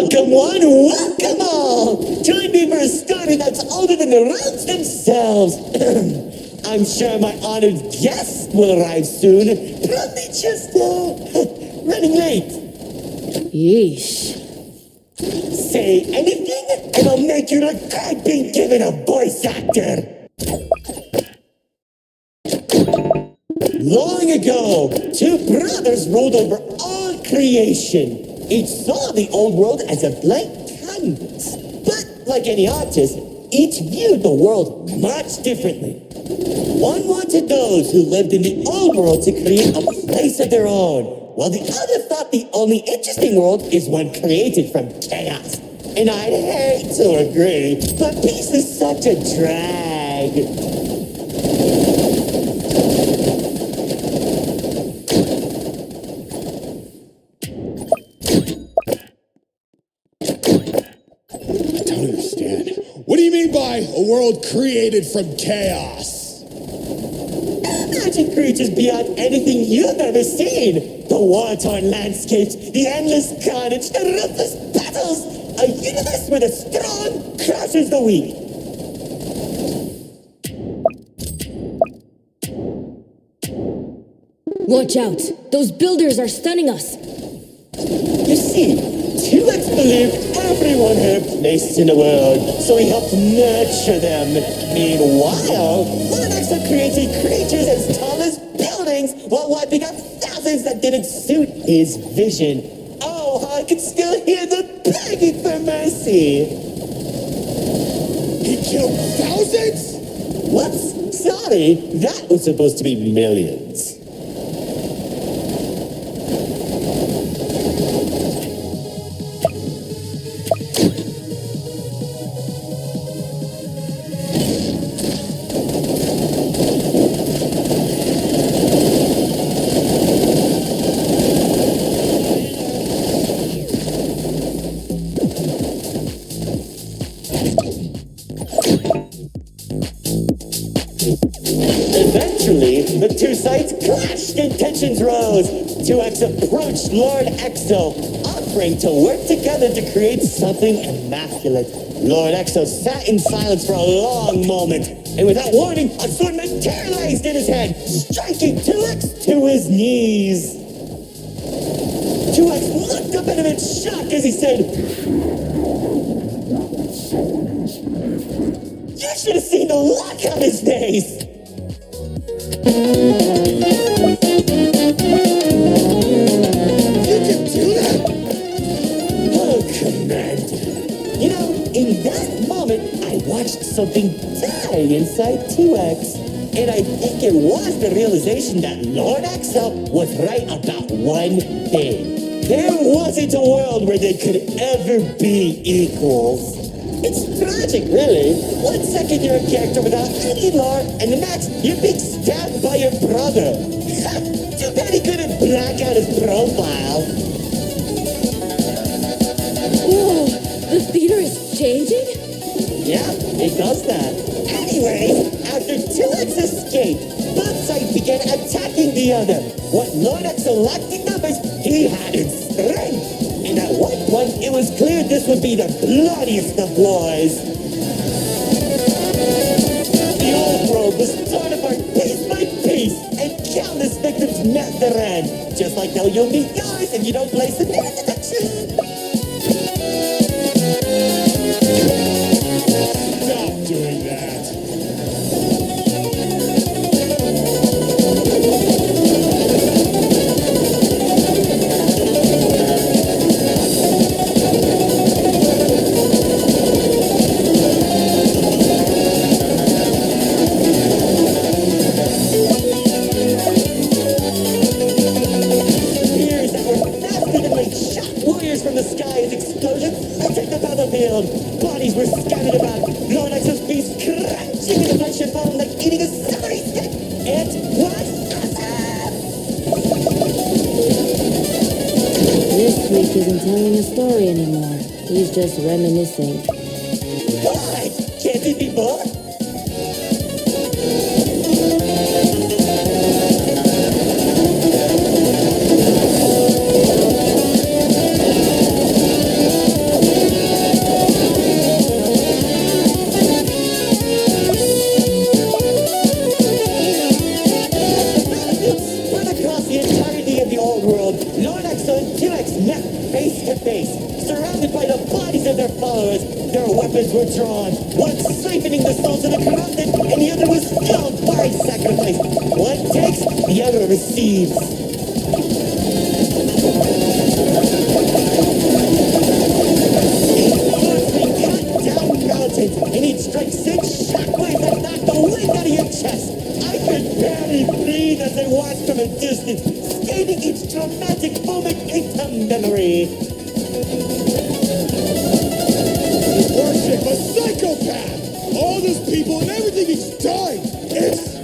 Welcome one, welcome all! Join me for a story that's older than the roads themselves. I'm sure my honored guest will arrive soon. Probably just, running late. Yeesh. Say anything, and I'll make you look like being given a voice actor. Long ago, two brothers ruled over all creation. Each saw the old world as a blank canvas. But like any artist, each viewed the world much differently. One wanted those who lived in the old world to create a place of their own, while the other thought the only interesting world is one created from chaos. And I'd hate to agree, but peace is such a drag. What do you mean by a world created from chaos? Imagine creatures beyond anything you've ever seen. The war-torn landscapes, the endless carnage, the ruthless battles. A universe where the strong crushes the weak. Watch out! Those builders are stunning us! You see, 2X believed everyone had a place in the world, so he helped nurture them. Meanwhile, 1X created creatures as tall as buildings while wiping out thousands that didn't suit his vision. Oh, how I could still hear the begging for mercy. He killed thousands? Whoops, sorry, that was supposed to be millions. Eventually, the two sides clashed and tensions rose. 2X approached Lord Exo, offering to work together to create something immaculate. Lord Exo sat in silence for a long moment, and without warning, a sword materialized in his hand, striking 2X to his knees. 2X looked up at him in shock as he said, "You should have seen the look on his face!" You can do that? Oh, Commander. You know, in that moment, I watched something die inside 2X. And I think it was the realization that Lord Exo was right about one thing. There wasn't a world where they could ever be equals. It's tragic, really. 1 second you're a character without any lore, and the next you're being stabbed by your brother. Too bad he couldn't black out his profile. Whoa! The theater is changing? Yeah, it does that. Anyways, after 2X escaped, both sides began attacking the other. What Lord Exo lacked in numbers, he had in strength. And at one point, it was clear this would be the bloodiest of wars. The old world was torn apart piece by piece, and countless victims met their end. Just like how you'll meet yours if you don't place an introduction. Stop doing that. From the sky as explosions entered the battlefield. Bodies were scattered about. Lord Exo's beast crunching in the flesh and bone like eating a celery stick. It was awesome! This week isn't telling a story anymore. He's just reminiscing. What? Can't it be both? drawn, one siphoning the souls of the corrupted, and the other was filled by sacrifice. One takes, the other receives. And he'd strike six shockwaves that knocked the wind out of your chest. I could barely breathe as I watched from a distance, scathing each dramatic moment into memory. You worship a psychopath! All those people and everything he's done! It's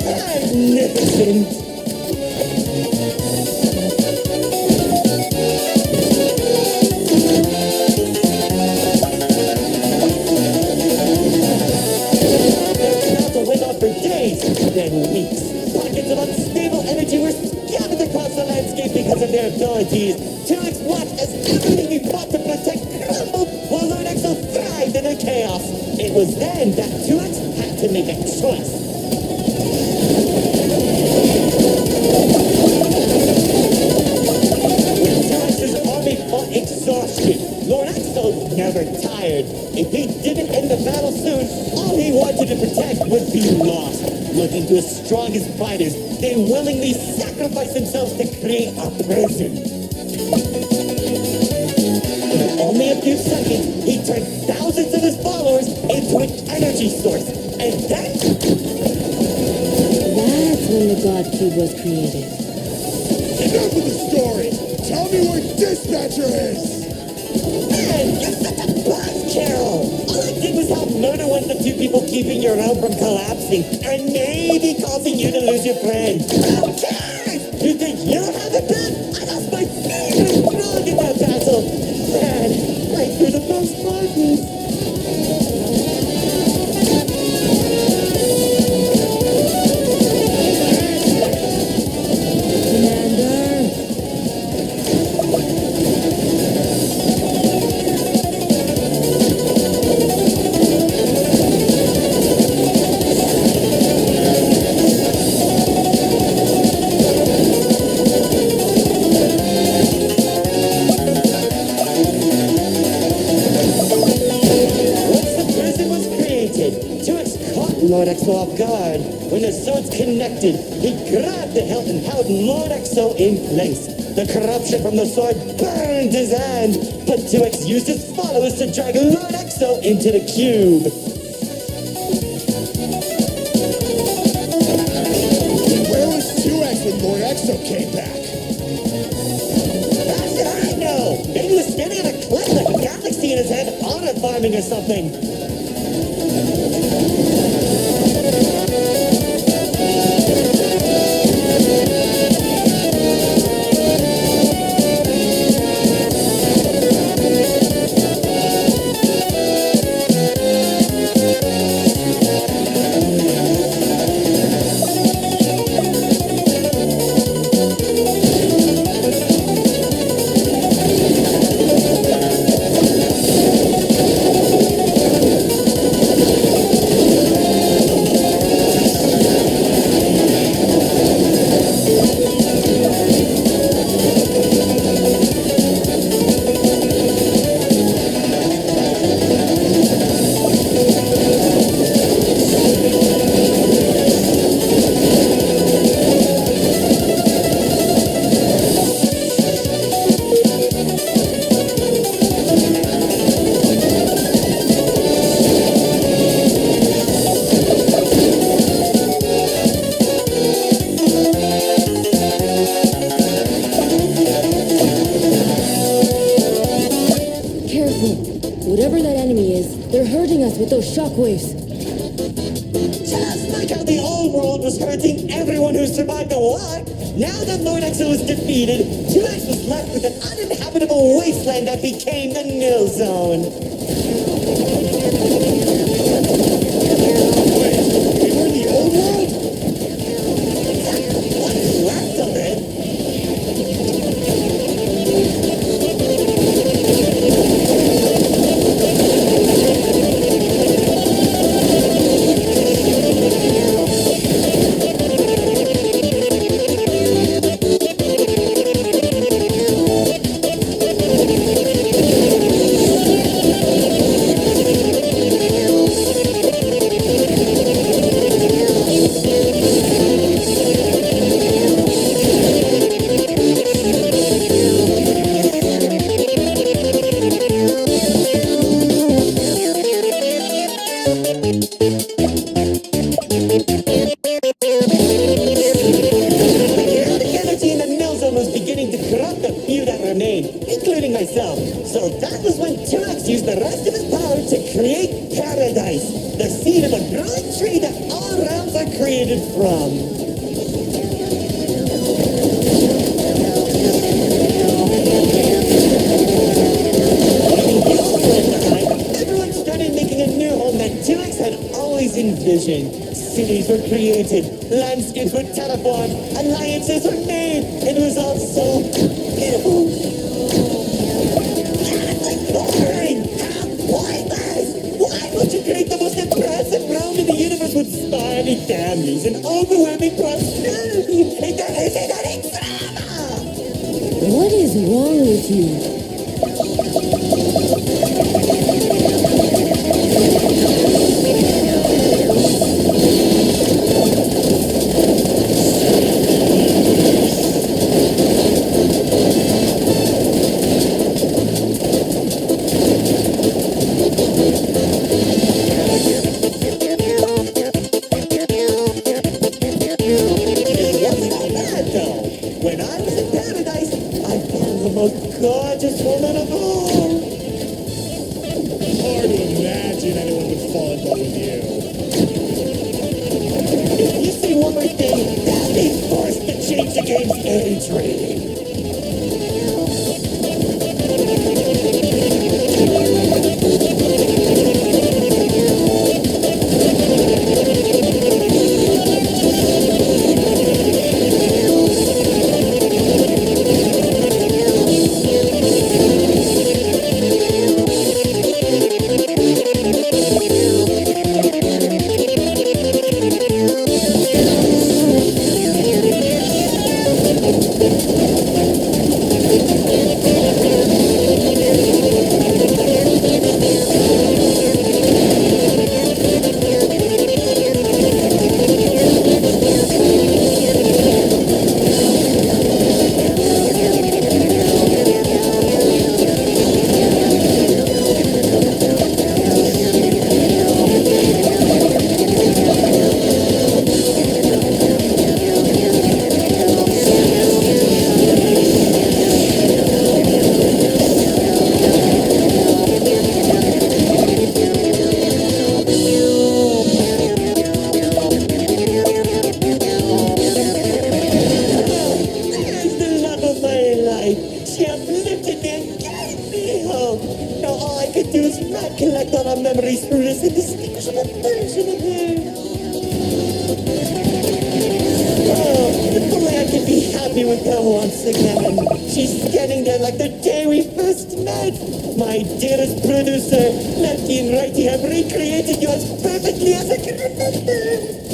magnificent! Then weeks. Pockets of unstable energy were scattered across the landscape because of their abilities. T-Rex watched as everything he fought to protect crumbled, while Lord Exo thrived in the chaos. It was then that T-Rex had to make a choice. When T-Rex's army fought exhaustion, Lord Exo never tired. If he didn't end the battle soon, all he wanted to protect would be lost. Looking to his strongest fighters, they willingly sacrificed themselves to create a prison. In only a few seconds, he turned thousands of his followers into an energy source. And then... That's when the God Cube was created. enough of the story! Tell me where Dispatcher is! Man, you're such a buzz, Carol! All I did was help murder one of the two people keeping your realm from collapsing, and maybe causing you to lose your friend. Who cares? You think you have it bad? I lost my favorite frog in that battle! Man, right through the most buttons! Lord Exo off guard. When the swords connected, he grabbed the hilt and held Lord Exo in place. The corruption from the sword burned his hand, but 2X used his followers to drag Lord Exo into the cube. Where was 2X when Lord Exo came back? How should I know? Maybe he was standing on a cliff with a galaxy in his head, honor farming or something. With those shockwaves. Just like how the old world was hurting everyone who survived the war, now that Lord Exo was defeated, 2X was left with an uninhabitable wasteland that became the nil zone. Wait, we were in the old world? What's left of it? The energy in the mill zone was beginning to corrupt the few that remained, including myself. So that was when 2X used the rest of his power to create Paradise, the seed of a growing tree that all realms are created from. Everyone started making a new home that 2X had always envisioned. Cities were created, landscapes were terraformed, alliances were made. It was all so beautiful. Boring! How pointless! Why would you create the most impressive realm in the universe with spiny families and overwhelming prosperity? It isn't any drama! What is wrong with you? When I was in Paradise, I found the most gorgeous woman of all. Hard to imagine anyone would fall in love with you. If you say one more thing, they'll be forced to change the game's age rating. She uplifted me and gave me hope. Now all I could do is recollect all our memories through this indistinguishable version of her. Oh, if only I could be happy with her once again. She's standing there like the day we first met. My dearest producer, lefty and righty have recreated you as perfectly as I can remember.